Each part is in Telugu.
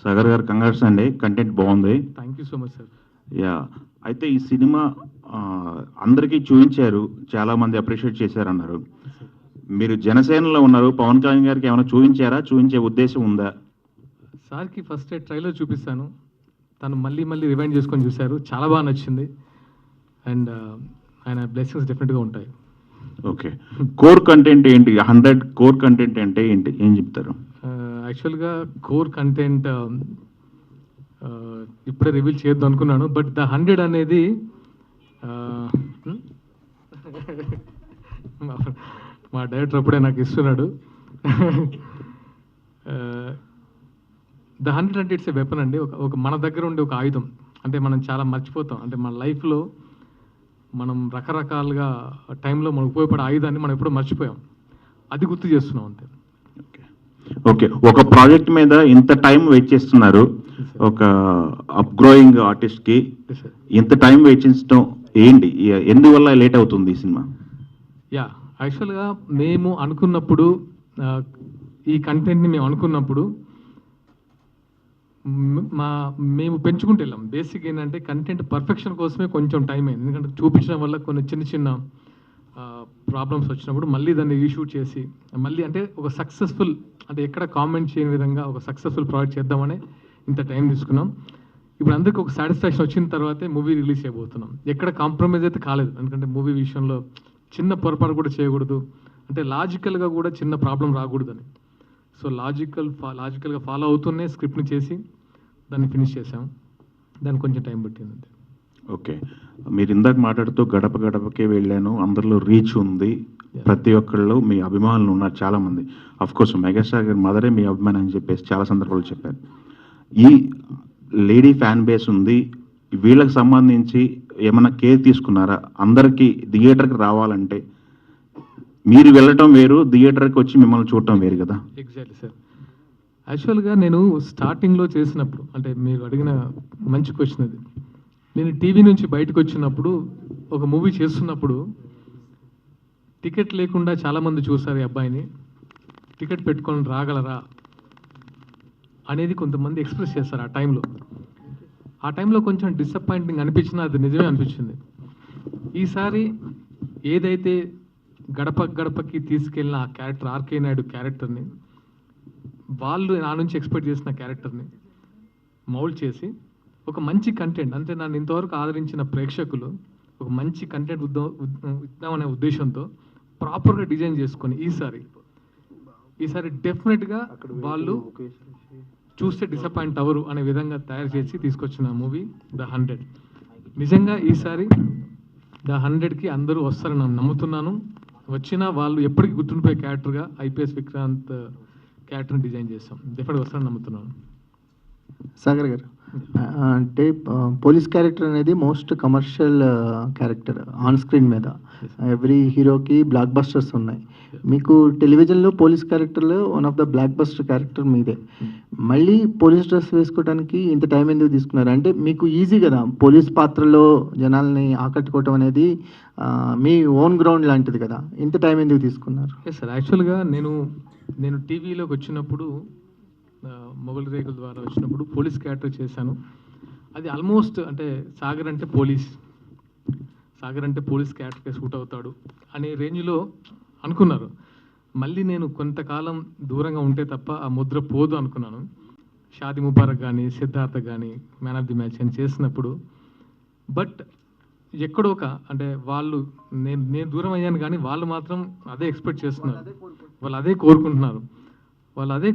సాగర్ గారు కంగ్రాట్స్ అండి, కంటెంట్ బాగుంది. Thank you so much sir. Yeah, అయితే ఈ సినిమా అందరికీ చూపించారు, చాలామంది అప్రిషియేట్ చేశారన్నారు. మీరు జనసేనలో ఉన్నారు, పవన్ కళ్యాణ్ గారికి ఏమైనా చూపించారా? చూపించే ఉద్దేశం ఉందా? సార్కి ఫస్ట్ ట్రైలర్ చూపిస్తాను, తను మళ్ళీ మళ్ళీ రివైండ్ చేసుకొని చూశారు, చాలా బాగా నచ్చింది. అండ్ ఆయన బ్లెస్సింగ్స్ డెఫినెట్గా ఉంటాయి. ఓకే, కోర్ కంటెంట్ ఏంటి? 100 కోర్ కంటెంట్ అంటే ఏంటి, ఏం చెప్తారు? యాక్చువల్గా కోర్ కంటెంట్ ఇప్పుడే రివీల్ చేయొద్దు అనుకున్నాను, బట్ ద 100 అనేది మా డైరెక్టర్ అప్పుడే నాకు ఇస్తున్నాడు. ద 100 అంటే ఇట్స్ ఏ వెపన్ అండి, ఒక మన దగ్గర ఉండే ఒక ఆయుధం. అంటే మనం చాలా మర్చిపోతాం, అంటే మన లైఫ్లో మనం రకరకాలుగా టైంలో మనకు ఉపయోగపడే ఆయుధాన్ని మనం ఎప్పుడూ మర్చిపోయాం, అది గుర్తు చేస్తున్నాం అంతే. ఓకే, ఒక ప్రాజెక్ట్ మీద ఇంత టైం వెయిట్ చేస్తున్నారు, ఒక అప్ గ్రోయింగ్ ఆర్టిస్ట్కి ఇంత టైం వెయిట్ చేసడం ఏంటి, ఎందువల్ల లేట్ అవుతుంది ఈ సినిమా? యా, యాక్చువల్గా మేము అనుకున్నప్పుడు, ఈ కంటెంట్ని మేము అనుకున్నప్పుడు మేము పెంచుకుంటూ వెళ్ళాం. బేసిక్ ఏంటంటే కంటెంట్ పర్ఫెక్షన్ కోసమే కొంచెం టైం అయింది, ఎందుకంటే చూపించడం వల్ల కొన్ని చిన్న చిన్న ప్రాబ్లమ్స్ వచ్చినప్పుడు మళ్ళీ దాన్ని రీషూట్ చేసి మళ్ళీ అంటే ఒక సక్సెస్ఫుల్, అంటే ఎక్కడ కామెంట్ చేయని విధంగా ఒక సక్సెస్ఫుల్ ప్రాజెక్ట్ చేద్దామని ఇంత టైం తీసుకున్నాం. ఇప్పుడు అందరికీ ఒక సాటిస్ఫాక్షన్ వచ్చిన తర్వాతే మూవీ రిలీజ్ చేయబోతున్నాం. ఎక్కడ కాంప్రమైజ్ అయితే కాలేదు, ఎందుకంటే మూవీ విషయంలో చిన్న పొరపాటు కూడా చేయకూడదు, అంటే లాజికల్గా కూడా చిన్న ప్రాబ్లం రాకూడదని. సో లాజికల్గా ఫాలో అవుతూనే స్క్రిప్ట్ని చేసి దాన్ని ఫినిష్ చేసాం. దానికి కొంచెం టైం పట్టింది. ఓకే, మీరు ఇందాక మాట్లాడుతూ గడప గడపకే వెళ్ళాను, అందరిలో రీచ్ ఉంది, ప్రతి ఒక్కళ్ళు మీ అభిమానులు ఉన్నారు చాలామంది. అఫ్కోర్స్ మెగాస్టార్ గారి మదరే మీ అభిమాని అని చెప్పేసి చాలా సందర్భాలు చెప్పారు. ఈ లేడీ ఫ్యాన్ బేస్ ఉంది, వీళ్ళకి సంబంధించి ఏమైనా కేర్ తీసుకున్నారా? అందరికీ థియేటర్కి రావాలంటే మీరు వెళ్ళటం వేరు, థియేటర్కి వచ్చి మిమ్మల్ని చూడటం వేరు కదా. Exactly sir. యాక్చువల్గా నేను స్టార్టింగ్లో చేసినప్పుడు, అంటే మీరు అడిగిన మంచి క్వశ్చన్ అది. నేను టీవీ నుంచి బయటకు వచ్చినప్పుడు ఒక మూవీ చేస్తున్నప్పుడు టికెట్ లేకుండా చాలామంది చూస్తారు ఈ అబ్బాయిని, టికెట్ పెట్టుకొని రాగలరా అనేది కొంతమంది ఎక్స్ప్రెస్ చేస్తారు ఆ టైంలో. ఆ టైంలో కొంచెం డిసప్పాయింటింగ్ అనిపించినా అది నిజమే అనిపించింది. ఈసారి ఏదైతే గడప గడపకి తీసుకెళ్ళిన ఆ క్యారెక్టర్, ఆర్కే నాయుడు క్యారెక్టర్ని, వాళ్ళు నా నుంచి ఎక్స్పెక్ట్ చేసిన క్యారెక్టర్ని మౌల్డ్ చేసి ఒక మంచి కంటెంట్, అంటే నన్ను ఇంతవరకు ఆదరించిన ప్రేక్షకులు ఒక మంచి కంటెంట్ ఇద్దామనే ఉద్దేశంతో ప్రాపర్గా డిజైన్ చేసుకొని ఈసారి డెఫినెట్గా వాళ్ళు చూస్తే డిసప్పాయింట్ అవ్వరు అనే విధంగా తయారు చేసి తీసుకొచ్చిన మూవీ ద 100. నిజంగా ఈసారి ద 100కి అందరూ వస్తారని నేను నమ్ముతున్నాను. వచ్చిన వాళ్ళు ఎప్పటికీ గుర్తుండిపోయే క్యారెక్టర్గా ఐపీఎస్ విక్రాంత్ క్యారెక్టర్ని డిజైన్ చేస్తాం, డెఫినెట్గా వస్తారని నమ్ముతున్నాను. సాగర్ గారు, అంటే పోలీస్ క్యారెక్టర్ అనేది most commercial character on screen మీద. ఎవ్రీ హీరోకి బ్లాక్ బస్టర్స్ ఉన్నాయి, మీకు టెలివిజన్లో పోలీస్ క్యారెక్టర్లో one of the block buster character మీదే. మళ్ళీ పోలీస్ డ్రెస్ వేసుకోవడానికి ఇంత టైం ఎందుకు తీసుకున్నారు? అంటే మీకు ఈజీ కదా పోలీస్ పాత్రలో జనాల్ని ఆకట్టుకోవటం అనేది, మీ ఓన్ గ్రౌండ్ లాంటిది కదా, ఇంత టైం ఎందుకు తీసుకున్నారు? సార్, యాక్చువల్గా నేను టీవీలోకి వచ్చినప్పుడు, మొగల్ రేకుల ద్వారా వచ్చినప్పుడు పోలీస్ క్యారెక్టర్ చేశాను. అది ఆల్మోస్ట్ అంటే సాగర్ అంటే పోలీస్ క్యారెక్టర్కి సూట్ అవుతాడు అనే రేంజ్లో అనుకున్నారు. మళ్ళీ నేను కొంతకాలం దూరంగా ఉంటే తప్ప ఆ ముద్ర పోదు అనుకున్నాను. షాదీ ముబారక్ కానీ, సిద్ధార్థ కానీ, మ్యాన్ ఆఫ్ ది మ్యాచ్ అని చేసినప్పుడు, బట్ ఎక్కడో అంటే వాళ్ళు నేను దూరం అయ్యాను, కానీ వాళ్ళు మాత్రం అదే ఎక్స్పెక్ట్ చేస్తున్నారు, వాళ్ళు అదే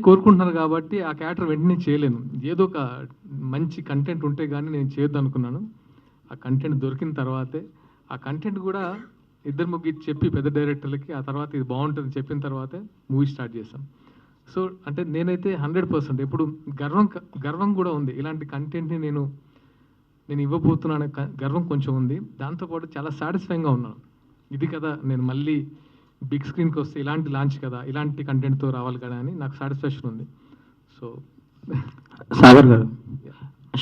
కోరుకుంటున్నారు కాబట్టి ఆ క్యారెక్టర్ వెంటనే చేయలేను. ఏదో ఒక మంచి కంటెంట్ ఉంటే కానీ నేను చేయొద్దు అనుకున్నాను. ఆ కంటెంట్ దొరికిన తర్వాతే, ఆ కంటెంట్ కూడా ఇద్దరు ముగ్గురు చెప్పి పెద్ద డైరెక్టర్లకి, ఆ తర్వాత ఇది బాగుంటుంది చెప్పిన తర్వాతే మూవీ స్టార్ట్ చేశాం. సో అంటే నేనైతే 100% ఎప్పుడు గర్వం కూడా ఉంది, ఇలాంటి కంటెంట్ని నేను ఇవ్వబోతున్నాను గర్వం కొంచెం ఉంది. దాంతోపాటు చాలా సాటిస్ఫైయింగ్గా ఉన్నాను. ఇది కదా నేను మళ్ళీ బిగ్ స్క్రీన్కి వస్తే ఇలాంటి లాంచ్ కదా, ఇలాంటి కంటెంట్తో రావాలి కదా అని నాకు సాటిస్ఫాక్షన్ ఉంది. సో సాగర్ గారు,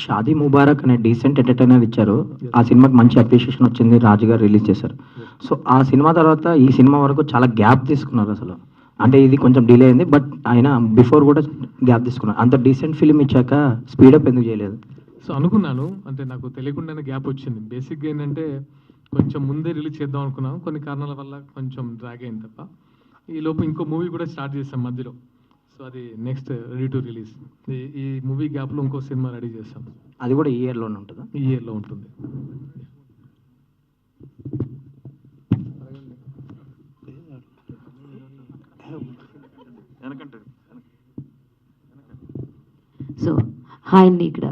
షాదీ ముబారక్ అనే డీసెంట్ ఎంటర్టైనర్ ఇచ్చారు, ఆ సినిమాకి మంచి అప్రిషియేషన్ వచ్చింది, రాజు గారు రిలీజ్ చేశారు. సో ఆ సినిమా తర్వాత ఈ సినిమా వరకు చాలా గ్యాప్ తీసుకున్నారు అసలు. అంటే ఇది కొంచెం డిలే అయింది, బట్ ఆయన బిఫోర్ కూడా గ్యాప్ తీసుకున్నాను. అంత డీసెంట్ ఫిలిం ఇచ్చాక స్పీడప్ ఎందుకు చేయలేదు? సో అనుకున్నాను, అంటే నాకు తెలియకుండానే గ్యాప్ వచ్చింది. బేసిక్గా ఏంటంటే కొంచెం ముందే రిలీజ్ చేద్దాం అనుకున్నాం, కొన్ని కారణాల వల్ల కొంచెం డ్రాగ్ అయింది తప్ప. ఈ లోపు ఇంకో మూవీ కూడా స్టార్ట్ చేసాం మధ్యలో. సో అది నెక్స్ట్ రెడీ టు రిలీజ్. ఈ మూవీ గ్యాప్లో ఇంకో సినిమా రెడీ చేస్తాం. అది కూడా ఈ ఇయర్లోనే ఉంటుందా? ఈ ఇయర్లో ఉంటుంది. సో హాయ్ అండి. ఇక్కడ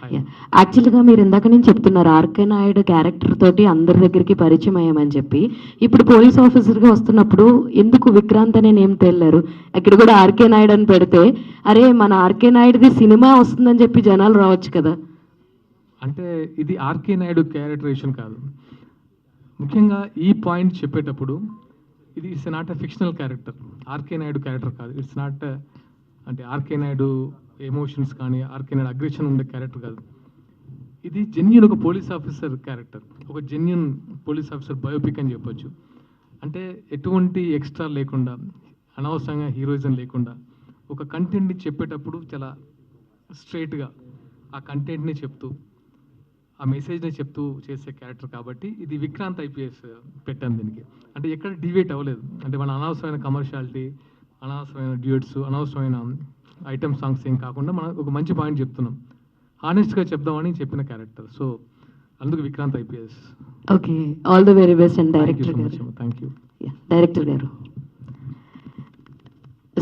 Hi. యాక్చువల్గా మీరు ఇందాక నేను చెప్తున్నారు ఆర్కే నాయుడు క్యారెక్టర్ తోటి అందరి దగ్గరికి పరిచయం అయ్యామని చెప్పి, ఇప్పుడు పోలీస్ ఆఫీసర్గా వస్తున్నప్పుడు ఎందుకు విక్రాంత్ అనే నేమ్ తేలారు? అక్కడ కూడా ఆర్కే నాయుడు అని పెడితే అరే మన ఆర్కే నాయుడుది సినిమా వస్తుందని చెప్పి జనాలు రావచ్చు కదా. అంటే ఇది ఆర్కే నాయుడు క్యారెక్టరేషన్ కాదు. ముఖ్యంగా ఈ పాయింట్ చెప్పేటప్పుడు ఇది it's not a fictional character. RK Naidu character కాదు. ఇట్స్ నాట్ అంటే ఆర్కే నాయుడు ఎమోషన్స్ కానీ ఆర్కే నాయుడు అగ్రెషన్ ఉండే క్యారెక్టర్ కాదు. ఇది జెన్యున్ ఒక పోలీస్ ఆఫీసర్ క్యారెక్టర్, ఒక జెన్యున్ పోలీస్ ఆఫీసర్ బయోపిక్ అని చెప్పొచ్చు. అంటే ఎటువంటి ఎక్స్ట్రా లేకుండా, అనవసరంగా హీరోయిజం లేకుండా ఒక కంటెంట్ని చెప్పేటప్పుడు చాలా స్ట్రైట్గా ఆ కంటెంట్ని చెప్తూ ఆ మెసేజ్ని చెప్తూ చేసే క్యారెక్టర్ కాబట్టి ఇది విక్రాంత్ ఐపీఎస్ పెట్టాను దీనికి. అంటే ఎక్కడ డివేట్ అవ్వలేదు. అంటే మన అనవసరమైన కమర్షియాలిటీ, అనవసరమైన డ్యూట్స్, అనవసరమైన ఐటమ్ సాంగ్స్ ఏం కాకుండా మనం ఒక మంచి పాయింట్ చెప్తున్నాం, హానెస్ట్గా చెప్దామని చెప్పిన క్యారెక్టర్. సో అందుకు Vikrant IPS. Okay, all the very best and thank you director so much. గారు. Thank you. డైరెక్టర్ గారు,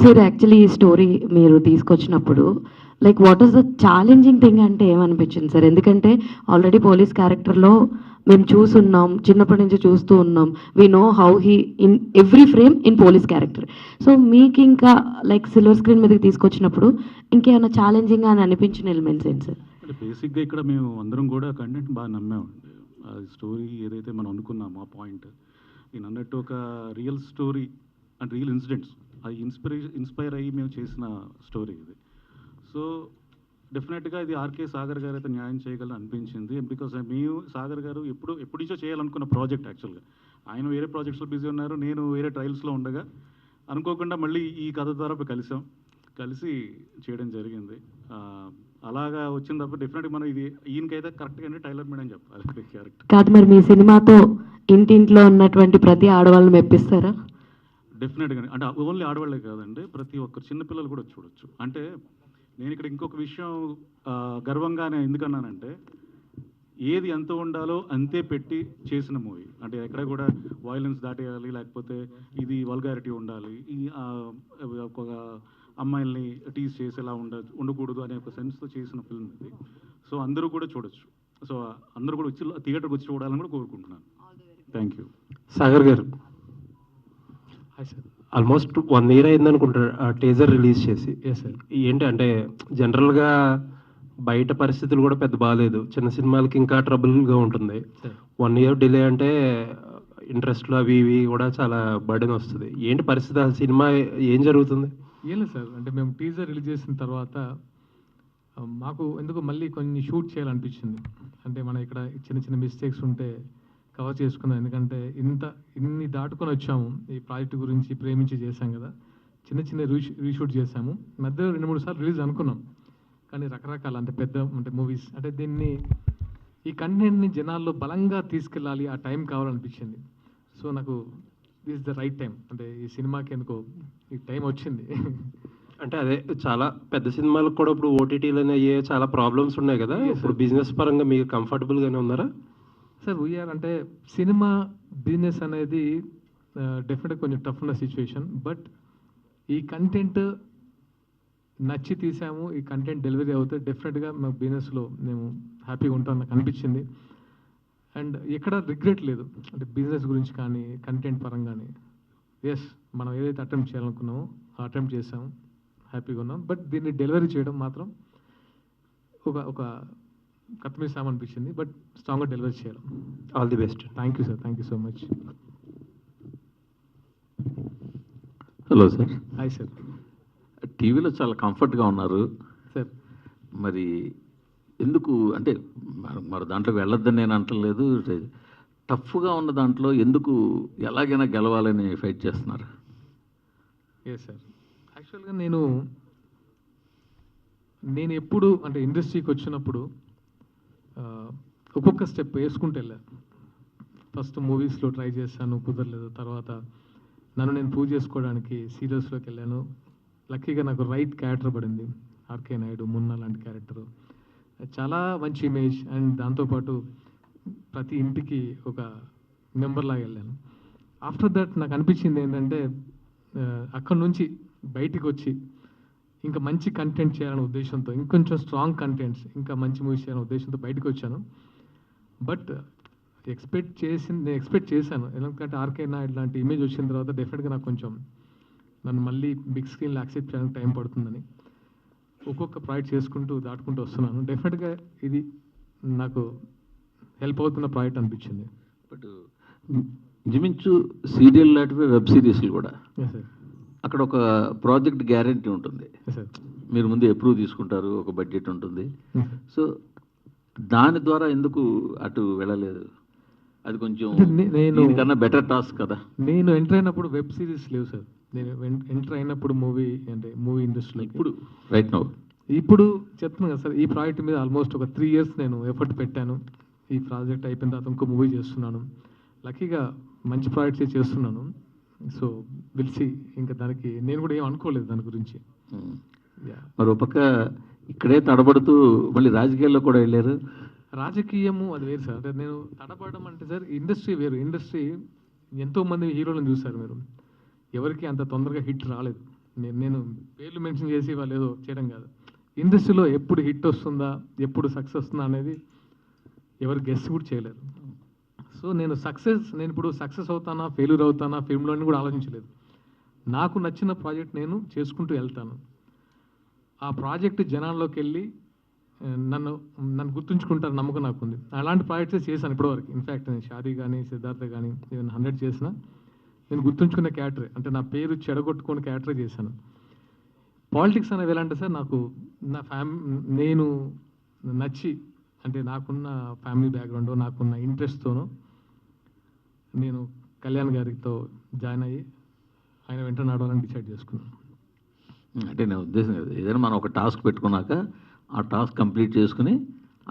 సార్ యాక్చువల్లీ ఈ స్టోరీ మీరు తీసుకొచ్చినప్పుడు like what is the challenging thing అంటే ఏమనిపించింది సార్? ఎందుకంటే ఆల్రెడీ పోలీస్ క్యారెక్టర్లో మేము చూస్తున్నాం, చిన్నప్పటి నుంచి చూస్తూ ఉన్నాం, we know how he in every frame in police character. So మీకు ఇంకా లైక్ సిల్వర్ స్క్రీన్ మీదకి తీసుకొచ్చినప్పుడు ఇంకేమైనా ఛాలెంజింగ్ అని అనిపించిన ఎలిమెంట్స్ ఏంటి సార్? అంటే బేసిక్గా ఇక్కడ మేము అందరం కూడా కంటెంట్ బాగా నమ్మామండి. ఆ స్టోరీ ఏదైతే మనం అనుకున్నామో ఆ పాయింట్, నేను అన్నట్టు ఒక real story and real incidents అది ఇన్స్పైర్ అయ్యి మేము చేసిన స్టోరీ ఇది. సో డెఫినెట్గా ఇది ఆర్కే సాగర్ గారు అయితే న్యాయం చేయగలని అనిపించింది. బికాస్ మేము సాగర్ గారు ఎప్పటి నుంచో చేయాలనుకున్న ప్రాజెక్ట్ యాక్చువల్గా. ఆయన వేరే ప్రాజెక్ట్స్లో బిజీ ఉన్నారు, నేను వేరే ట్రయల్స్లో ఉండగా అనుకోకుండా మళ్ళీ ఈ కథ ద్వారా కలిసి చేయడం జరిగింది. అలాగా వచ్చింది తప్ప డెఫినెట్గా మనం ఇది ఈయనకైతే కరెక్ట్గా టైలర్ మేడ్ అని చెప్పాలి క్యారెక్టర్. కాదు మరి మీ సినిమాతో ఇంటింట్లో ఉన్నటువంటి ప్రతి ఆడవాళ్ళని మెప్పిస్తారా? డెఫినెట్గా. అంటే ఓన్లీ ఆడవాళ్ళే కాదండి, ప్రతి ఒక్కరు చిన్నపిల్లలు కూడా చూడొచ్చు. అంటే నేను ఇక్కడ ఇంకొక విషయం గర్వంగానే ఎందుకన్నానంటే, ఏది ఎంత ఉండాలో అంతే పెట్టి చేసిన మూవీ. అంటే ఎక్కడ కూడా వైలెన్స్ దాటేయాలి, లేకపోతే ఇది వల్గారిటీ ఉండాలి, ఈ ఒక అమ్మాయిల్ని టీజ్ చేసేలా ఉండకూడదు అనే ఒక సెన్స్తో చేసిన ఫిల్మ్ ఇది. సో అందరూ కూడా చూడొచ్చు. సో అందరూ కూడా వచ్చి థియేటర్కి వచ్చి చూడాలని కూడా కోరుకుంటున్నాను. Thank you. సాగర్ గారు, హాయ్ సార్. ఆల్మోస్ట్ 1 year అయింది అనుకుంటా టీజర్ రిలీజ్ చేసి. Yes sir. ఏంటి అంటే జనరల్గా బయట పరిస్థితులు కూడా పెద్ద బాగాలేదు, చిన్న సినిమాలకి ఇంకా ట్రబుల్గా ఉంటుంది. సార్ 1 year డిలే అంటే ఇంట్రెస్ట్లు అవి ఇవి కూడా చాలా బర్డెన్ వస్తుంది. ఏంటి పరిస్థితి? ఆ సినిమా ఏం జరుగుతుంది? ఏం లేదు సార్, అంటే మేము టీజర్ రిలీజ్ చేసిన తర్వాత మాకు ఎందుకు మళ్ళీ కొన్ని షూట్ చేయాలనిపించింది. అంటే మన ఇక్కడ చిన్న చిన్న మిస్టేక్స్ ఉంటే కవర్ చేసుకుందాం. ఎందుకంటే ఇన్ని దాటుకొని వచ్చాము, ఈ ప్రాజెక్ట్ గురించి ప్రేమించి చేశాం కదా, చిన్న రీషూట్ చేశాము. మధ్యలో 2-3 సార్లు రిలీజ్ అనుకున్నాం, కానీ రకరకాల అంటే పెద్ద అంటే మూవీస్ అంటే ఈ కంటెంట్ని జనాల్లో బలంగా తీసుకెళ్ళాలి, ఆ టైం కావాలనిపించింది. సో నాకు దిస్ ద రైట్ టైం, అంటే ఈ సినిమాకి ఎందుకో ఈ టైం వచ్చింది. అంటే అదే చాలా పెద్ద సినిమాలకు కూడా ఇప్పుడు ఓటీటీలు అయ్యే చాలా ప్రాబ్లమ్స్ ఉన్నాయి కదా. Yes, sir. ఇప్పుడు బిజినెస్ పరంగా మీకు కంఫర్టబుల్గానే ఉన్నారా? సార్ వీఆర్ అంటే సినిమా బిజినెస్ అనేది డెఫినెట్గా కొంచెం టఫ్ ఉన్న సిచ్యువేషన్. బట్ ఈ కంటెంట్ నచ్చి తీసాము, ఈ కంటెంట్ డెలివరీ అవుతే డెఫినెట్గా మా బిజినెస్లో మేము హ్యాపీగా ఉంటాం నాకు అనిపించింది. అండ్ ఎక్కడ రిగ్రెట్ లేదు, అంటే బిజినెస్ గురించి కానీ కంటెంట్ పరంగా కానీ. ఎస్, మనం ఏదైతే అటెంప్ట్ చేయాలనుకున్నామో ఆ అటెంప్ట్ చేసాము, హ్యాపీగా ఉన్నాం. బట్ దీన్ని డెలివరీ చేయడం మాత్రం ఒక కత్తిమీసామనిపించింది. బట్ స్ట్రాంగ్గా డెలివరీ చేయాలి. All the best. Thank you sir, thank you so much. Hello sir. Hi sir. టీవీలో చాలా కంఫర్ట్గా ఉన్నారు సార్ మరి, ఎందుకు అంటే మరి దాంట్లో వెళ్ళొద్దని నేను అంటలేదు, టఫ్గా ఉన్న దాంట్లో ఎందుకు ఎలాగైనా గెలవాలని ఫైట్ చేస్తున్నారు? Yes sir. యాక్చువల్గా నేను ఎప్పుడు అంటే ఇండస్ట్రీకి వచ్చినప్పుడు ఒక్కొక్క స్టెప్ వేసుకుంటూ వెళ్ళాను. ఫస్ట్ మూవీస్లో ట్రై చేశాను, కుదరలేదు. తర్వాత నన్ను నేను ప్రూవ్ చేసుకోవడానికి సీరియల్స్లోకి వెళ్ళాను. లక్కీగా నాకు రైట్ క్యారెక్టర్ పడింది, ఆర్కే నాయుడు, మున్నా లాంటి క్యారెక్టరు. చాలా మంచి ఇమేజ్ అండ్ దాంతోపాటు ప్రతి ఇంటికి ఒక మెంబర్ లాగా వెళ్ళాను. ఆఫ్టర్ దట్ నాకు అనిపించింది ఏంటంటే అక్కడ నుంచి బయటికి వచ్చి ఇంకా మంచి కంటెంట్ చేయాలనే ఉద్దేశంతో, ఇంకొంచెం స్ట్రాంగ్ కంటెంట్స్, ఇంకా మంచి మూవీస్ చేయాలనే ఉద్దేశంతో బయటకు వచ్చాను. బట్ నేను ఎక్స్పెక్ట్ చేశాను, ఎందుకంటే ఆర్కే నాయుడు లాంటి ఇమేజ్ వచ్చిన తర్వాత డెఫినెట్గా నాకు కొంచెం నన్ను మళ్ళీ బిగ్ స్క్రీన్లో యాక్సెప్ట్ చేయడానికి టైం పడుతుందని ఒక్కొక్క ప్రాజెక్ట్ చేసుకుంటూ దాటుకుంటూ వస్తున్నాను. డెఫినెట్గా ఇది నాకు హెల్ప్ అవుతున్న ప్రాజెక్ట్ అనిపించింది. బట్ ఇంచుమించు సీరియల్ లాంటివి, వెబ్ సిరీస్లు కూడా ఎస్ సార్. అక్కడ ఒక ప్రాజెక్ట్ గ్యారంటీ ఉంటుంది. Yes sir. మీరు ముందు అప్రూవ్ తీసుకుంటారు, ఒక బడ్జెట్ ఉంటుంది. సో దాని ద్వారా ఎందుకు అటు వెళ్ళలేదు? అది కొంచెం దీనికన్నా బెటర్ టాస్క్ కదా. నేను ఎంటర్ అయినప్పుడు వెబ్ సిరీస్ లేవు సార్. నేను ఎంటర్ అయినప్పుడు మూవీ ఇండస్ట్రీలో ఇప్పుడు రైట్ నౌ ఇప్పుడు చెప్తున్నాను కదా సార్, ఈ ప్రాజెక్ట్ మీద ఆల్మోస్ట్ ఒక 3 years నేను ఎఫర్ట్ పెట్టాను. ఈ ప్రాజెక్ట్ అయిపోయిన తర్వాత ఇంకో మూవీ చేస్తున్నాను. లక్కీగా మంచి ప్రాజెక్ట్స్ చేస్తున్నాను. సో విల్సి, ఇంకా దానికి నేను కూడా ఏం అనుకోలేదు దాని గురించి. మరో పక్క ఇక్కడే తడబడుతూ మళ్ళీ రాజకీయాల్లో కూడా వెళ్ళారు. రాజకీయము అది వేరు సార్. అంటే నేను తడబడడం అంటే సార్, ఇండస్ట్రీ వేరు. ఇండస్ట్రీ ఎంతోమంది హీరోలను చూశారు మీరు, ఎవరికి అంత తొందరగా హిట్ రాలేదు. నేను పేర్లు మెన్షన్ చేసి వాళ్ళు ఏదో చేయడం కాదు. ఇండస్ట్రీలో ఎప్పుడు హిట్ వస్తుందా, ఎప్పుడు సక్సెస్ వస్తుందా అనేది ఎవరు గెస్ కూడా చేయలేరు. సో నేను ఇప్పుడు సక్సెస్ అవుతానా, ఫెయిల్యూర్ అవుతానా ఫిల్మ్లోని కూడా ఆలోచించలేదు. నాకు నచ్చిన ప్రాజెక్ట్ నేను చేసుకుంటూ వెళ్తాను. ఆ ప్రాజెక్ట్ జనాల్లోకి వెళ్ళి నన్ను గుర్తుంచుకుంటారు నమ్మకం నాకుంది. అలాంటి ప్రాజెక్ట్స్ చేశాను ఇప్పటివరకు. ఇన్ఫ్యాక్ట్ నేను షాదీ కానీ, సిద్ధార్థ కానీ, ఈవెన్ 100 చేసిన నేను గుర్తుంచుకునే క్యారెక్టరే, అంటే నా పేరు చెడగొట్టుకునే క్యారెక్టరే చేశాను. పాలిటిక్స్ అనేవి ఎలా అంటే సార్, నాకు నేను నచ్చి, అంటే నాకున్న ఫ్యామిలీ బ్యాక్గ్రౌండ్, నాకున్న ఇంట్రెస్ట్తోనూ నేను కళ్యాణ్ గారితో జాయిన్ అయ్యి ఆయన వెంట నడవాలని డిసైడ్ చేసుకున్నాను. అంటే నా ఉద్దేశం కదా, ఏదైనా మనం ఒక టాస్క్ పెట్టుకున్నాక ఆ టాస్క్ కంప్లీట్ చేసుకుని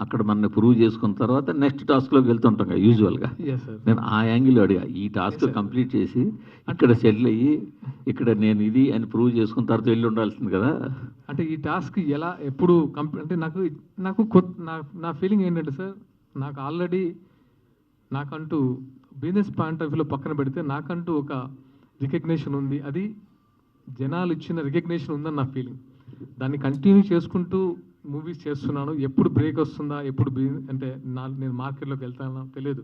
అక్కడ మనల్ని ప్రూవ్ చేసుకున్న తర్వాత నెక్స్ట్ టాస్క్లోకి వెళ్తుంటాం కదా యూజువల్గా. నేను ఆ యాంగిల్ అడిగా, ఈ టాస్క్ కంప్లీట్ చేసి ఇక్కడ సెటిల్ అయ్యి ఇక్కడ నేను ఇది అని ప్రూవ్ చేసుకున్న తర్వాత వెళ్ళి ఉండాల్సింది కదా. అంటే ఈ టాస్క్ ఎలా ఎప్పుడు అంటే నాకు నా ఫీలింగ్ ఏంటంటే సార్, నాకు ఆల్రెడీ నాకంటూ బిజినెస్ పాయింట్ ఆఫ్ వ్యూలో పక్కన పెడితే నాకంటూ ఒక రికగ్నేషన్ ఉంది. అది జనాలు ఇచ్చిన రికగ్నేషన్ ఉందని నా ఫీలింగ్. దాన్ని కంటిన్యూ చేసుకుంటూ మూవీస్ చేస్తున్నాను. ఎప్పుడు బ్రేక్ వస్తుందా, ఎప్పుడు అంటే నేను మార్కెట్లోకి వెళ్తానా తెలియదు.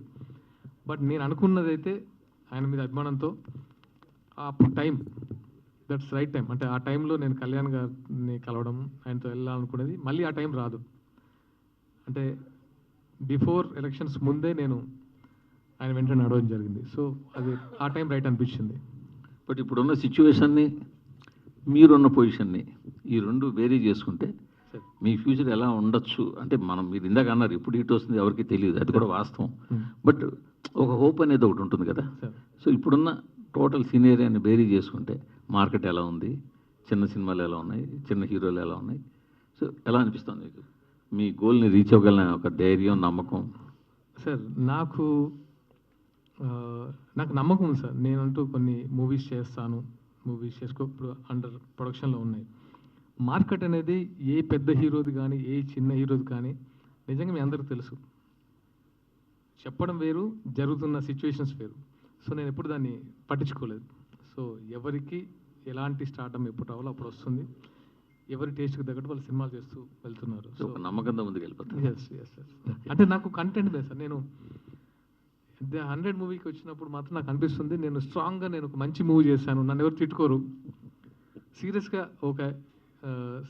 బట్ నేను అనుకున్నదైతే ఆయన మీద అభిమానంతో అప్పుడు టైం, దట్స్ రైట్ టైం. అంటే ఆ టైంలో నేను కళ్యాణ్ గారిని కలవడం, ఆయనతో వెళ్ళాలనుకునేది మళ్ళీ ఆ టైం రాదు. అంటే బిఫోర్ ఎలక్షన్స్ ముందే నేను ఆయన వెంటనే నడవడం జరిగింది. సో అది ఆ టైం రైట్ అనిపించింది. బట్ ఇప్పుడున్న సిచ్యువేషన్ని, మీరున్న పొజిషన్ని ఈ రెండు వేరీ చేసుకుంటే మీ ఫ్యూచర్ ఎలా ఉండొచ్చు అంటే, మీరు ఇందాక అన్నారు ఎప్పుడు హిట్ వస్తుంది ఎవరికి తెలియదు, అది కూడా వాస్తవం. బట్ ఒక హోప్ అనేది ఒకటి ఉంటుంది కదా. సో ఇప్పుడున్న టోటల్ సీనియర్ని బేరీ చేసుకుంటే మార్కెట్ ఎలా ఉంది, చిన్న సినిమాలు ఎలా ఉన్నాయి, చిన్న హీరోలు ఎలా ఉన్నాయి, సో ఎలా అనిపిస్తుంది మీకు? మీ గోల్ని రీచ్ అవ్వగలన ఒక ధైర్యం, నమ్మకం? సార్ నాకు నమ్మకం ఉంది సార్. నేనంటూ కొన్ని మూవీస్ చేస్తాను, ఇప్పుడు అండర్ ప్రొడక్షన్లో ఉన్నాయి. మార్కెట్ అనేది ఏ పెద్ద హీరోది కానీ, ఏ చిన్న హీరోది కానీ నిజంగా మీ అందరికీ తెలుసు. చెప్పడం వేరు, జరుగుతున్న సిచ్యువేషన్స్ వేరు. సో నేను ఎప్పుడు దాన్ని పట్టించుకోలేదు. సో ఎవరికి ఎలాంటి స్టార్టమ్ ఎప్పుడు రావాలో అప్పుడు వస్తుంది. ఎవరి టేస్ట్కి తగ్గట్టు వాళ్ళు సినిమాలు చేస్తూ వెళ్తున్నారు. సో నమ్మకంతో ముందుకు వెళ్ళిపోతారు. ఎస్ అంటే నాకు కంటెంట్ లేదు సార్. నేను 100 మూవీకి వచ్చినప్పుడు మాత్రం నాకు అనిపిస్తుంది నేను స్ట్రాంగ్గా నేను ఒక మంచి మూవీ చేశాను, నన్ను ఎవరు తిట్టుకోరు. సీరియస్గా ఒక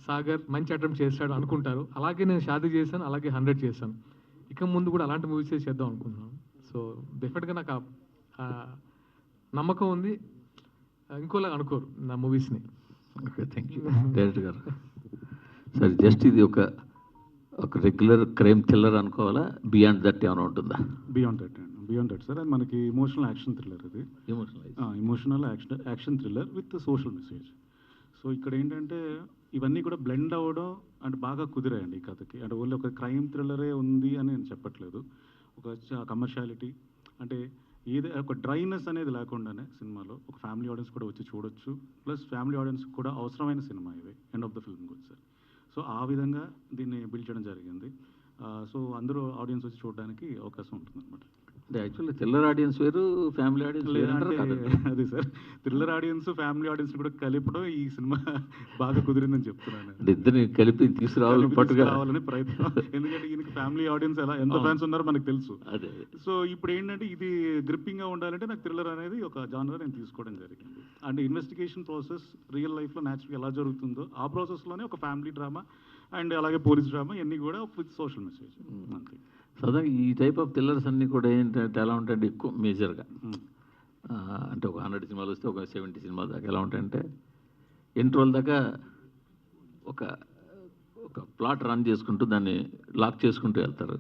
సాగర్ మంచి అటెంప్ట్ చేశాడు అనుకుంటారు. అలాగే నేను షాదీ చేశాను, అలాగే 100 చేశాను. ఇక ముందు కూడా అలాంటి మూవీస్ చేద్దాం అనుకుంటున్నాను. సో డెఫినెట్గా నాకు నమ్మకం ఉంది. ఇంకోలాగా అనుకోరు నా మూవీస్ని. ఓకే, థ్యాంక్ యూ డైరెక్టర్ గారు. సరే, జస్ట్ ఇది ఒక రెగ్యులర్ క్రైమ్ థ్రిల్లర్ అనుకోవాలా, బియాండ్ దట్ ఏమైనా ఉంటుందా? బియాండ్ దట్ అండి. Beyond that sir. మనకి ఎమోషనల్ యాక్షన్ థ్రిల్లర్ ఇది. Emotional action thriller with social message. So ఇక్కడ ఏంటంటే ఇవన్నీ కూడా బ్లెండ్ అవ్వడం అంటే బాగా కుదిరాయండి ఈ కథకి. అంటే ఓన్లీ ఒక క్రైమ్ థ్రిల్లరే ఉంది అని నేను చెప్పట్లేదు. ఒక కమర్షియాలిటీ అంటే ఏదో ఒక డ్రైనెస్ అనేది లేకుండానే సినిమాలో ఒక ఫ్యామిలీ ఆడియన్స్ కూడా వచ్చి చూడొచ్చు. ప్లస్ ఫ్యామిలీ ఆడియన్స్ కూడా అవసరమైన సినిమా ఇది, end of the film good sir. So ఆ విధంగా దీన్ని బిల్డ్ చేయడం జరిగింది. సో అందరూ ఆడియన్స్ వచ్చి చూడడానికి అవకాశం ఉంటుంది అనమాట. అంటే యాక్చువల్లీ థ్రిల్లర్ ఆడియన్స్ వేరు, ఫ్యామిలీ ఆడియన్స్ వేరు అంటారు కదా. అది sir, thriller audience family audience కూడా కలపడం ఈ సినిమా బాగా కుదిరిందని చెప్తున్నాను. అంటే ఇద్దరిని కలిపి తీసుకురావాలని పట్టుగా రావాలని ప్రయత్నం. ఎందుకంటే ఈయనకి ఫ్యామిలీ ఆడియన్స్ ఎలా ఎంత ఫ్యాన్స్ ఉన్నారో మనకు తెలుసు. అదే సో ఇప్పుడు ఏంటంటే ఇది గ్రిప్పింగ్గా ఉండాలంటే నాకు థ్రిల్లర్ అనేది ఒక జానర్ నేను తీసుకోవడం జరిగింది. అంటే ఇన్వెస్టిగేషన్ ప్రాసెస్ రియల్ లైఫ్లో న్యాచురల్గా ఎలా జరుగుతుందో ఆ ప్రాసెస్లోనే ఒక ఫ్యామిలీ డ్రామా అండ్ అలాగే పోలీస్ డ్రామా ఇవన్నీ కూడా విత్ సోషల్ మెసేజ్ అంతే. సదా ఈ టైప్ ఆఫ్ థ్రిల్లర్స్ అన్నీ కూడా ఏంటంటే ఎలా ఉంటాయంటే ఎక్కువ మేజర్గా అంటే ఒక 100 సినిమాలు వస్తే ఒక 70 సినిమాల దాకా ఎలా ఉంటాయంటే ఇంట్రోల్ దాకా ఒక ఒక ప్లాట్ రన్ చేసుకుంటూ దాన్ని లాక్ చేసుకుంటూ వెళ్తారు.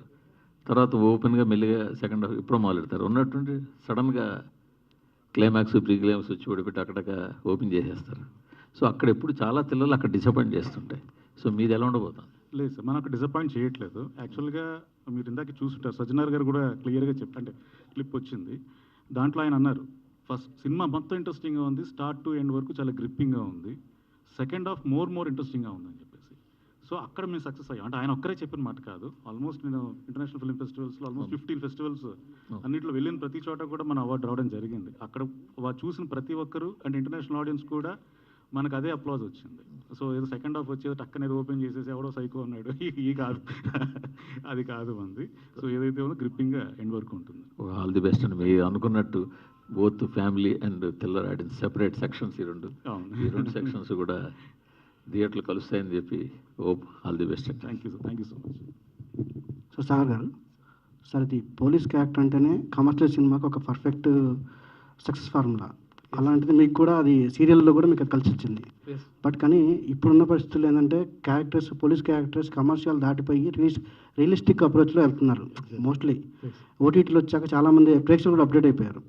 తర్వాత ఓపెన్గా మెల్లిగా సెకండ్ హాఫ్ ఎప్పుడో మొదలెడతారు. ఉన్నట్టుండి సడన్గా క్లైమాక్స్ ప్రీ క్లైమాక్స్ వచ్చి ఓడిపెట్టి అక్కడక ఓపెన్ చేసేస్తారు. సో అక్కడ ఎప్పుడు చాలా థ్రిల్లర్లు అక్కడ డిసప్పాయింట్ చేస్తుంటాయి. సో మీది ఎలా ఉండబోతుంది? లేదు సార్, మనకు డిసప్పాయింట్ చేయట్లేదు. యాక్చువల్గా మీరు ఇందాక చూస్తుంటారు, సజ్జనార్ గారు కూడా క్లియర్గా అంటే క్లిప్ వచ్చింది. దాంట్లో ఆయన అన్నారు ఫస్ట్ సినిమా మొత్తం ఇంట్రెస్టింగ్గా ఉంది, స్టార్ట్ టు ఎండ్ వరకు చాలా గ్రిప్పింగ్గా ఉంది, సెకండ్ హాఫ్ మోర్ ఇంట్రెస్టింగ్గా ఉందని చెప్పేసి. సో అక్కడ మేము సక్సెస్ అయ్యాం. అంటే ఆయన ఒక్కరే చెప్పిన మాట కాదు, ఆల్మోస్ట్ నేను ఇంటర్నేషనల్ ఫిల్మ్ ఫెస్టివల్స్లో ఆల్మోస్ట్ 15 ఫెస్టివల్స్ అన్నింటిలో వెళ్ళిన ప్రతి చోట కూడా మన అవార్డు రావడం జరిగింది. అక్కడ చూసిన ప్రతి ఒక్కరు అంటే ఇంటర్నేషనల్ ఆడియన్స్ కూడా మనకు అదే అప్లాజ్ వచ్చింది. సో ఏదో సెకండ్ హాఫ్ వచ్చేది టక్కనే ఓపెన్ చేసేసి ఎవడో సైకో అన్నాడు, ఈ కాదు అది కాదు మంది. సో ఏదైతే ఉందో గ్రిప్పింగ్గా ఎండ్ వరకు ఉంటుంది. ఆల్ ది బెస్ట్ అండి. మీరు అనుకున్నట్టు both family and thriller audience separate sections ఈ రెండు సెక్షన్స్ కూడా థియేటర్లు కలుస్తాయని చెప్పి హోప్. ఆల్ ది బెస్ట్ అండి. Thank you so much. So Sagar గారు, సార్ ఇది పోలీస్ క్యారెక్టర్ అంటేనే కమర్షియల్ సినిమాకి ఒక పర్ఫెక్ట్ సక్సెస్ ఫార్ములా. అలాంటిది మీకు కూడా అది సీరియల్లో కూడా మీకు అది కలిసి వచ్చింది. బట్ కానీ ఇప్పుడున్న పరిస్థితులు ఏంటంటే క్యారెక్టర్స్, పోలీస్ క్యారెక్టర్స్ కమర్షియల్ దాటిపోయి రియలిస్టిక్ అప్రోచ్లో వెళ్తున్నారు. మోస్ట్లీ ఓటీటీలో వచ్చాక చాలామంది ప్రేక్షకులు కూడా అప్డేట్ అయిపోయారు.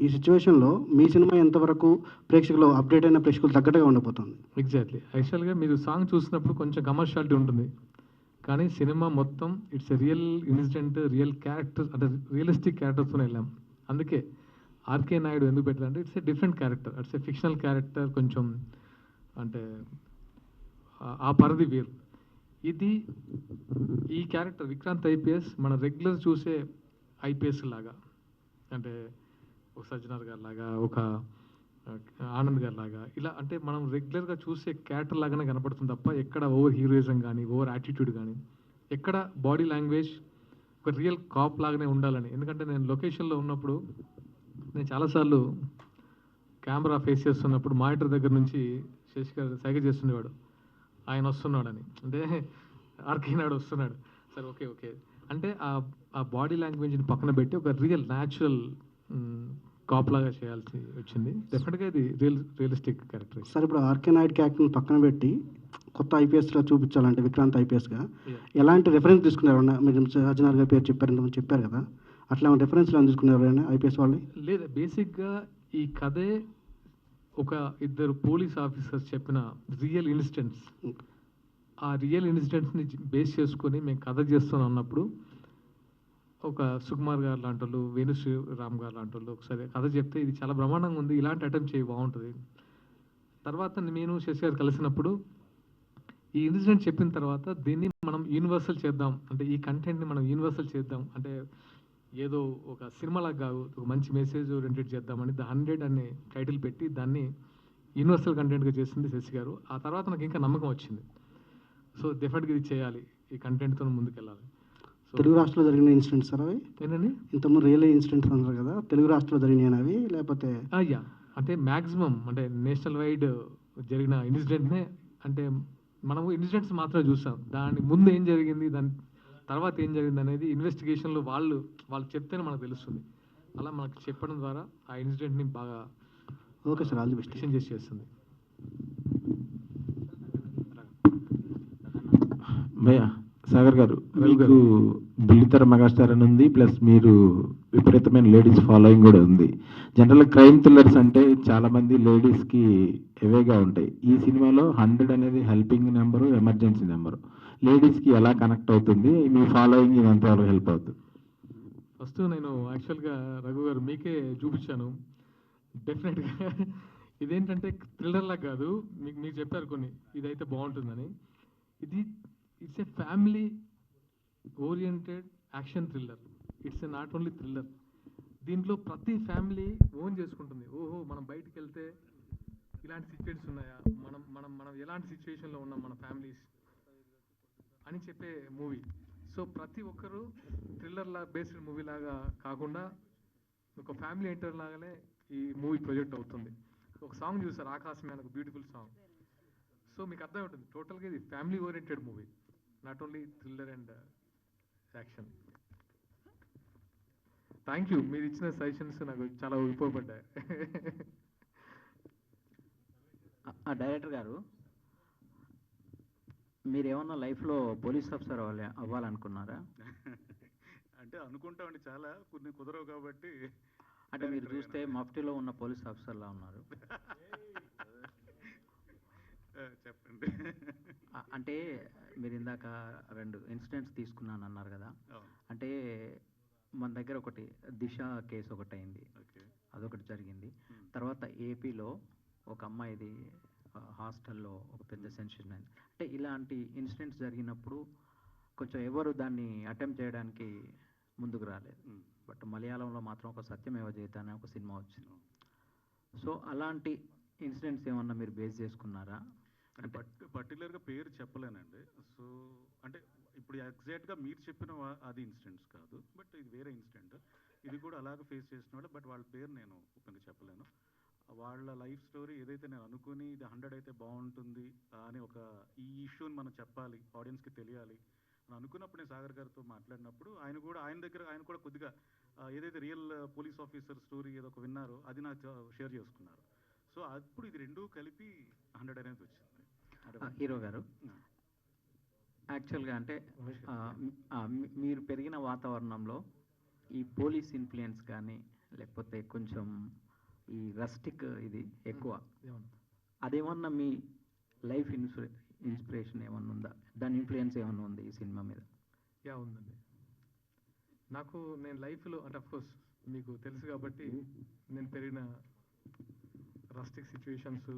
ఈ సిచ్యువేషన్లో మీ సినిమా ఎంతవరకు ప్రేక్షకులు అప్డేట్ అయిన ప్రేక్షకులు తగ్గట్టుగా ఉండబోతుంది? ఎగ్జాక్ట్లీ. యాక్చువల్గా మీరు సాంగ్ చూసినప్పుడు కొంచెం కమర్షియాలిటీ ఉంటుంది, కానీ సినిమా మొత్తం it's a real incident, real character అంటే రియలిస్టిక్ క్యారెక్టర్స్తో వెళ్ళాం. అందుకే ఆర్కే నాయుడు ఎందుకు పెట్టాలంటే it's a different character, it's a fictional character. కొంచెం అంటే ఆ పరిధి వేరు. ఈ క్యారెక్టర్ విక్రాంత్ ఐపీఎస్ మన రెగ్యులర్ చూసే ఐపీఎస్ లాగా, అంటే ఒక సజ్జనార్ గారి లాగా, ఒక ఆనంద్ గారి లాగా, ఇలా అంటే మనం రెగ్యులర్గా చూసే క్యారెక్టర్ లాగానే కనపడుతుంది తప్ప ఎక్కడ ఓవర్ హీరోయిజం కానీ ఓవర్ యాటిట్యూడ్ కానీ, ఎక్కడ బాడీ లాంగ్వేజ్ ఒక రియల్ కాప్ లాగానే ఉండాలని. ఎందుకంటే నేను లొకేషన్లో ఉన్నప్పుడు నేను చాలాసార్లు కెమెరా ఫేస్ చేస్తున్నప్పుడు మానిటర్ దగ్గర నుంచి శశి గారు సైగ చేస్తుండేవాడు, ఆయన వస్తున్నాడని, అంటే ఆర్కే నాయుడు వస్తున్నాడు. సరే ఓకే అంటే ఆ బాడీ లాంగ్వేజ్ని పక్కన పెట్టి ఒక రియల్ న్యాచురల్ కాప్ లాగా చేయాల్సి వచ్చింది. డెఫినెట్గా ఇది రియలిస్టిక్ క్యారెక్టర్. సార్ ఇప్పుడు ఆర్కే నాయుడు క్యారెక్టర్ని పక్కన పెట్టి కొత్త ఐపీఎస్లో చూపించాలంటే విక్రాంత్ ఐపీఎస్గా ఎలాంటి రెఫరెన్స్ తీసుకున్నారు? మీరు సజ్జనార్ గారి పేరు చెప్పారు కదా, అట్లా ఏమైనా రెఫరెన్స్లో తీసుకున్నారు ఐపీఎస్ వాళ్ళు? లేదా బేసిక్గా ఈ కథే ఒక ఇద్దరు పోలీస్ ఆఫీసర్స్ చెప్పిన రియల్ ఇన్సిడెంట్స్. ఆ రియల్ ఇన్సిడెంట్స్ని బేస్ చేసుకొని మేము కథ చేస్తున్నాం అన్నప్పుడు ఒక సుకుమార్ గారు లాంటి వాళ్ళు, వేణుశ్రీరామ్ గారు లాంటి వాళ్ళు ఒకసారి కథ చెప్తే ఇది చాలా బ్రహ్మాండంగా ఉంది, ఇలాంటి అటెంప్ట్ చేయి బాగుంటుంది. తర్వాత నేను శశి గారు కలిసినప్పుడు ఈ ఇన్సిడెంట్ చెప్పిన తర్వాత దీన్ని మనం యూనివర్సల్ చేద్దాం, అంటే ఈ కంటెంట్ని మనం యూనివర్సల్ చేద్దాం, అంటే ఏదో ఒక సినిమాలాగా కాదు, ఒక మంచి మెసేజ్ ఓరియంటెడ్ చేద్దామని ద 100 అనే టైటిల్ పెట్టి దాన్ని యూనివర్సల్ కంటెంట్గా చేసింది శశి గారు. ఆ తర్వాత నాకు ఇంకా నమ్మకం వచ్చింది. సో డెఫినెట్గా ఇది చేయాలి, ఈ కంటెంట్తో ముందుకెళ్ళాలి. తెలుగు రాష్ట్రంలో జరిగిన ఇన్సిడెంట్స్ సార్ అవి? ఏంటండి ఇంతకుముందు రియల్ ఇన్సిడెంట్స్ అన్నారు కదా, తెలుగు రాష్ట్రంలో జరిగినాయి అవి లేకపోతే? యా, అంటే మ్యాక్సిమం అంటే నేషనల్ వైడ్ జరిగిన ఇన్సిడెంట్నే, అంటే మనము ఇన్సిడెంట్స్ మాత్రమే చూస్తాం, దాని ముందు ఏం జరిగింది, దాని తర్వాత ఏం జరిగింది అనేది ఇన్వెస్టిగేషన్లో వాళ్ళు చెప్తేనే మనకు తెలుస్తుంది. అలా మనకు చెప్పడం ద్వారా ఆ ఇన్సిడెంట్ని బాగా okay sir, all the best చేస్తుంది. భయ్యా సాగర్ గారు, మీకు బుల్లితెర మెగాస్టార్ అని ఉంది, ప్లస్ మీరు విపరీతమైన లేడీస్ ఫాలోయింగ్ కూడా ఉంది. జనరల్ క్రైమ్ థ్రిల్లర్స్ అంటే చాలా మంది లేడీస్కి ఎవేగా ఉంటాయి. ఈ సినిమాలో 100 అనేది హెల్పింగ్ నెంబరు, ఎమర్జెన్సీ నెంబరు. లేడీస్కి ఎలా కనెక్ట్ అవుతుంది, మీ ఫాలోయింగ్ ఇదంతా ఎవరికి హెల్ప్ అవుతుంది? ఫస్ట్ నేను యాక్చువల్గా రఘు గారు మీకే చూపించాను. డెఫినెట్గా ఇదేంటంటే థ్రిల్లర్లా కాదు, మీకు చెప్పారు కొన్ని ఇదైతే బాగుంటుందని. It's a family oriented action thriller. It's a not only thriller, దీంట్లో ప్రతి ఫ్యామిలీ ఓన్ చేసుకుంటుంది. ఓహో, మనం బయటికి వెళ్తే ఇలాంటి సిచ్యువేషన్స్ ఉన్నాయా, మనం మనం మనం ఎలాంటి సిచ్యువేషన్లో ఉన్నాం మన ఫ్యామిలీస్ అని చెప్పే మూవీ. సో ప్రతి ఒక్కరు థ్రిల్లర్లా బేస్డ్ మూవీ లాగా కాకుండా ఒక ఫ్యామిలీ ఎంటర్ లాగానే ఈ మూవీ ప్రొజెక్ట్ అవుతుంది. ఒక సాంగ్ చూసారు, ఆకాశమే అని, ఒక బ్యూటిఫుల్ సాంగ్. సో మీకు అర్థం ఉంటుంది టోటల్గా ఇది family oriented movie, not only thriller and action. Thank you, మీరు ఇచ్చిన సజెషన్స్ నాకు చాలా ఉపయోగపడ్డాయి. డైరెక్టర్ గారు, మీరేమన్నా లైఫ్లో పోలీస్ ఆఫీసర్ అవ్వాలనుకున్నారా? అంటే అనుకుంటామండి, చాలా కొన్ని కుదరవు కాబట్టి. అంటే మీరు చూస్తే మఫ్టీలో ఉన్న పోలీస్ ఆఫీసర్లా ఉన్నారు. చెప్పండి. అంటే మీరు ఇందాక 2 ఇన్సిడెంట్స్ తీసుకున్నాను అన్నారు కదా, అంటే మన దగ్గర ఒకటి దిశ కేసు ఒకటి అయింది, అదొకటి జరిగింది. తర్వాత ఏపీలో ఒక అమ్మాయిది హాస్టల్లో ఒక పెద్ద సెన్సేషన్ అయింది. అంటే ఇలాంటి ఇన్సిడెంట్స్ జరిగినప్పుడు కొంచెం ఎవరు దాన్ని అటెంప్ట్ చేయడానికి ముందుకు రాలేదు. బట్ మలయాళంలో మాత్రం ఒక సత్యమేవ జయతే అనే ఒక సినిమా వచ్చింది. సో అలాంటి ఇన్సిడెంట్స్ ఏమన్నా మీరు బేస్ చేసుకున్నారా? అంటే పర్టికులర్గా పేరు చెప్పలేనండి. సో అంటే ఇప్పుడు ఎగ్జాక్ట్గా మీరు చెప్పిన అది ఇన్సిడెంట్స్ కాదు, బట్ ఇది వేరే ఇన్సిడెంట్. ఇది కూడా అలాగే ఫేస్ చేసిన వాళ్ళు, బట్ వాళ్ళ పేరు నేను ఓపెన్గా చెప్పలేను. వాళ్ళ లైఫ్ స్టోరీ ఏదైతే నేను అనుకుని ఇది 100 అయితే బాగుంటుంది అని ఒక ఈ ఇష్యూని మనం చెప్పాలి, ఆడియన్స్కి తెలియాలి అని అనుకున్నప్పుడు నేను సాగర్ గారితో మాట్లాడినప్పుడు ఆయన కూడా కొద్దిగా ఏదైతే రియల్ పోలీస్ ఆఫీసర్ స్టోరీ ఏదో ఒక విన్నారో అది నాకు షేర్ చేసుకున్నారు. సో అప్పుడు ఇది రెండూ కలిపి 100 అనేది వచ్చింది. హీరో గారు, యాక్చువల్గా అంటే మీరు పెరిగిన వాతావరణంలో ఈ పోలీస్ ఇన్ఫ్లుయెన్స్ కానీ లేకపోతే కొంచెం ఈ రస్టిక్ ఇది ఎక్కువ, అదేమన్నా మీ లైఫ్ ఇన్స్పిరేషన్ ఏమన్నా ఉందా? దాని ఇన్ఫ్లుయెన్స్ ఏమన్నా ఉంది ఈ సినిమా మీద? ఉందండి. నేను లైఫ్లో అంటే అఫ్కోర్స్ మీకు తెలుసు కాబట్టి నేను పెరిగిన రస్టిక్ సిచ్యువేషన్స్,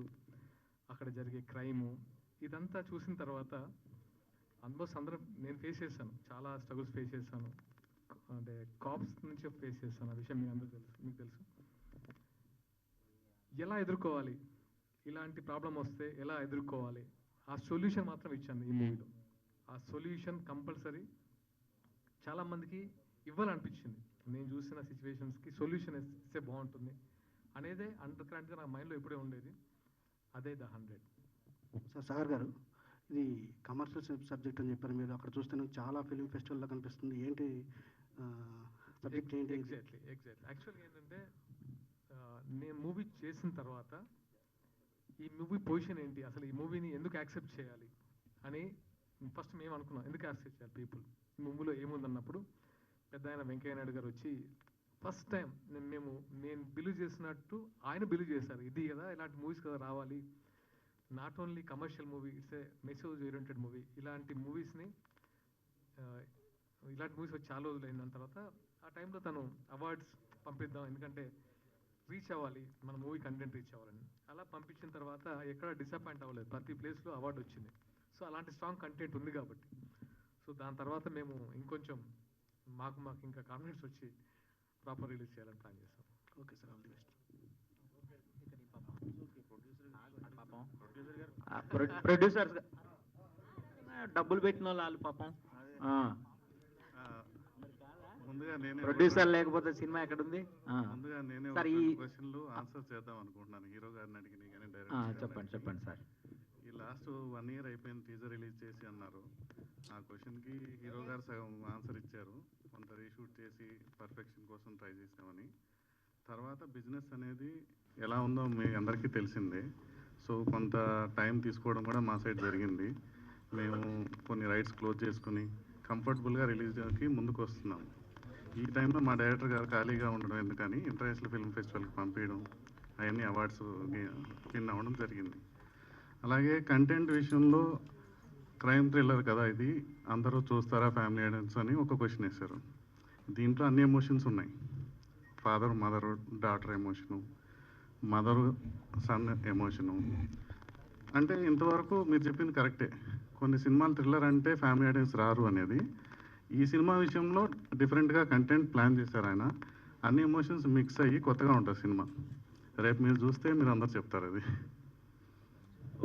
అక్కడ జరిగే క్రైము, ఇదంతా చూసిన తర్వాత ఆల్మోస్ట్ అందరం నేను ఫేస్ చేశాను, చాలా స్ట్రగుల్స్ ఫేస్ చేశాను. అంటే కాప్స్ నుంచి ఫేస్ చేశాను, ఆ విషయం మీకు తెలుసు. ఎలా ఎదుర్కోవాలి, ఇలాంటి ప్రాబ్లం వస్తే ఎలా ఎదుర్కోవాలి, ఆ సొల్యూషన్ మాత్రం ఇచ్చాను ఈ మూవీలో. ఆ సొల్యూషన్ కంపల్సరీ చాలామందికి ఇవ్వాలనిపించింది. నేను చూసిన సిచ్యువేషన్స్కి సొల్యూషన్ ఇస్తే బాగుంటుంది అనేదే అండర్ కరెంట్గా నా మైండ్లో ఎప్పుడే ఉండేది. అదే ద 100. సాగర్ గారు, ఇది కమర్షియల్ సబ్జెక్ట్ అని చెప్పారు మీరు. అక్కడ చూస్తే నాకు చాలా ఫిలిం ఫెస్టివల్లో కనిపిస్తుంది. ఏంటి సబ్జెక్ట్ ఏంటి? ఎగ్జాక్ట్లీ. యాక్చువల్గా ఏంటంటే నేను మూవీ చేసిన తర్వాత ఈ మూవీ పొజిషన్ ఏంటి, అసలు ఈ మూవీని ఎందుకు యాక్సెప్ట్ చేయాలి అని ఫస్ట్ మేము అనుకున్నాం. ఎందుకు యాక్సెప్ట్ చేయాలి పీపుల్, ఈ మూవీలో ఏముందన్నప్పుడు పెద్ద ఆయన వెంకయ్య నాయుడు గారు వచ్చి ఫస్ట్ టైం నేను బిలీవ్ చేసినట్టు ఆయన బిలీవ్ చేశారు. ఇది కదా, ఇలాంటి మూవీస్ కదా రావాలి, not only commercial movie, it's a message oriented movie. ఇలాంటి మూవీస్ వచ్చి చాలా రోజులు అయిన తర్వాత ఆ టైంలో తను అవార్డ్స్ పంపిద్దాం, ఎందుకంటే రీచ్ అవ్వాలి, మన మూవీ కంటెంట్ రీచ్ అవ్వాలని. అలా పంపించిన తర్వాత ఎక్కడ డిసప్పాయింట్ అవ్వలేదు, ప్రతి ప్లేస్లో అవార్డు వచ్చింది. సో అలాంటి స్ట్రాంగ్ కంటెంట్ ఉంది కాబట్టి. సో దాని తర్వాత మేము ఇంకొంచెం మాకు ఇంకా కాన్ఫిడెన్స్ వచ్చి ప్రాపర్ రిలీజ్ చేయాలని ప్లాన్ చేస్తాం. Okay sir, all the best. Producers డబ్బులు పెట్టిన వాళ్ళు పాపం, ముందుగా నేనే ప్రొడ్యూసర్ లేకపోతే సినిమా ఎక్కడుంది? ముందుగా నేనే సార్ ఈ క్వశ్చన్లు ఆన్సర్ చేద్దాం అనుకుంటున్నాను హీరో గారిని అడిగిన కానీ చెప్పండి సార్. ఈ లాస్ట్ 1 year అయిపోయింది టీజర్ రిలీజ్ చేసి అన్నారు. ఆ క్వశ్చన్కి హీరో గారు సగం ఆన్సర్ ఇచ్చారు. కొంత రీషూట్ చేసి పర్ఫెక్షన్ కోసం ట్రై చేసామని. తర్వాత బిజినెస్ అనేది ఎలా ఉందో మీ అందరికీ తెలిసిందే. సో కొంత టైం తీసుకోవడం కూడా మా సైడ్ జరిగింది. మేము కొన్ని రైట్స్ క్లోజ్ చేసుకుని కంఫర్టబుల్గా రిలీజ్కి ముందుకు వస్తున్నాం. ఈ టైంలో మా డైరెక్టర్ గారు ఖాళీగా ఉండడం ఎందుకని ఇంటర్నేషనల్ ఫిల్మ్ ఫెస్టివల్కి పంపించడం, అవన్నీ అవార్డ్స్ విన్ అవ్వడం జరిగింది. అలాగే కంటెంట్ విషయంలో క్రైమ్ థ్రిల్లర్ కదా ఇది, అందరూ చూస్తారా ఫ్యామిలీ ఆడియన్స్ అని ఒక క్వశ్చన్ వేశారు. దీంట్లో అన్ని ఎమోషన్స్ ఉన్నాయి. Father mother daughter emotion, mother sun emotion. అంటే ఇంతవరకు మీరు చెప్పింది కరెక్టే, కొన్ని సినిమాలు థ్రిల్లర్ అంటే ఫ్యామిలీ ఆడియన్స్ రారు అనేది. ఈ సినిమా విషయంలో డిఫరెంట్గా కంటెంట్ ప్లాన్ చేశారు ఆయన. అన్ని ఎమోషన్స్ మిక్స్ అయ్యి కొత్తగా ఉంటుంది సినిమా. రేపు మీరు చూస్తే మీరు అందరు చెప్తారు అది.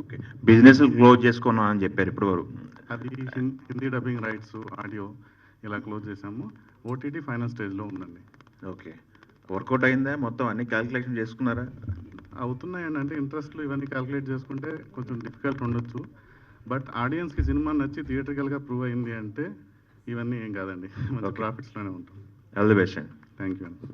ఓకే, బిజినెస్ క్లోజ్ చేసుకున్నాం అని చెప్పారు ఇప్పుడు వరకు. అది హిందీ డబ్బింగ్ రైట్స్ ఆడియో ఇలా క్లోజ్ చేసాము. ఓటీటీ ఫైనల్ స్టేజ్లో ఉందండి. ఓకే, వర్కౌట్ అయిందా మొత్తం? అన్ని క్యాలిక్యులేషన్ చేసుకున్నారా? అవుతున్నాయండి. అంటే ఇంట్రెస్ట్లు ఇవన్నీ క్యాలిక్యులేట్ చేసుకుంటే కొంచెం డిఫికల్ట్ ఉండొచ్చు. బట్ ఆడియన్స్కి సినిమా నచ్చి థియేటర్కల్గా ప్రూవ్ అయింది అంటే ఇవన్నీ ఏం కాదండి, మంచి ప్రాఫిట్స్లోనే ఉంటాం. ఆల్ ది బెస్ట్ అండి. థ్యాంక్ యూ అండి.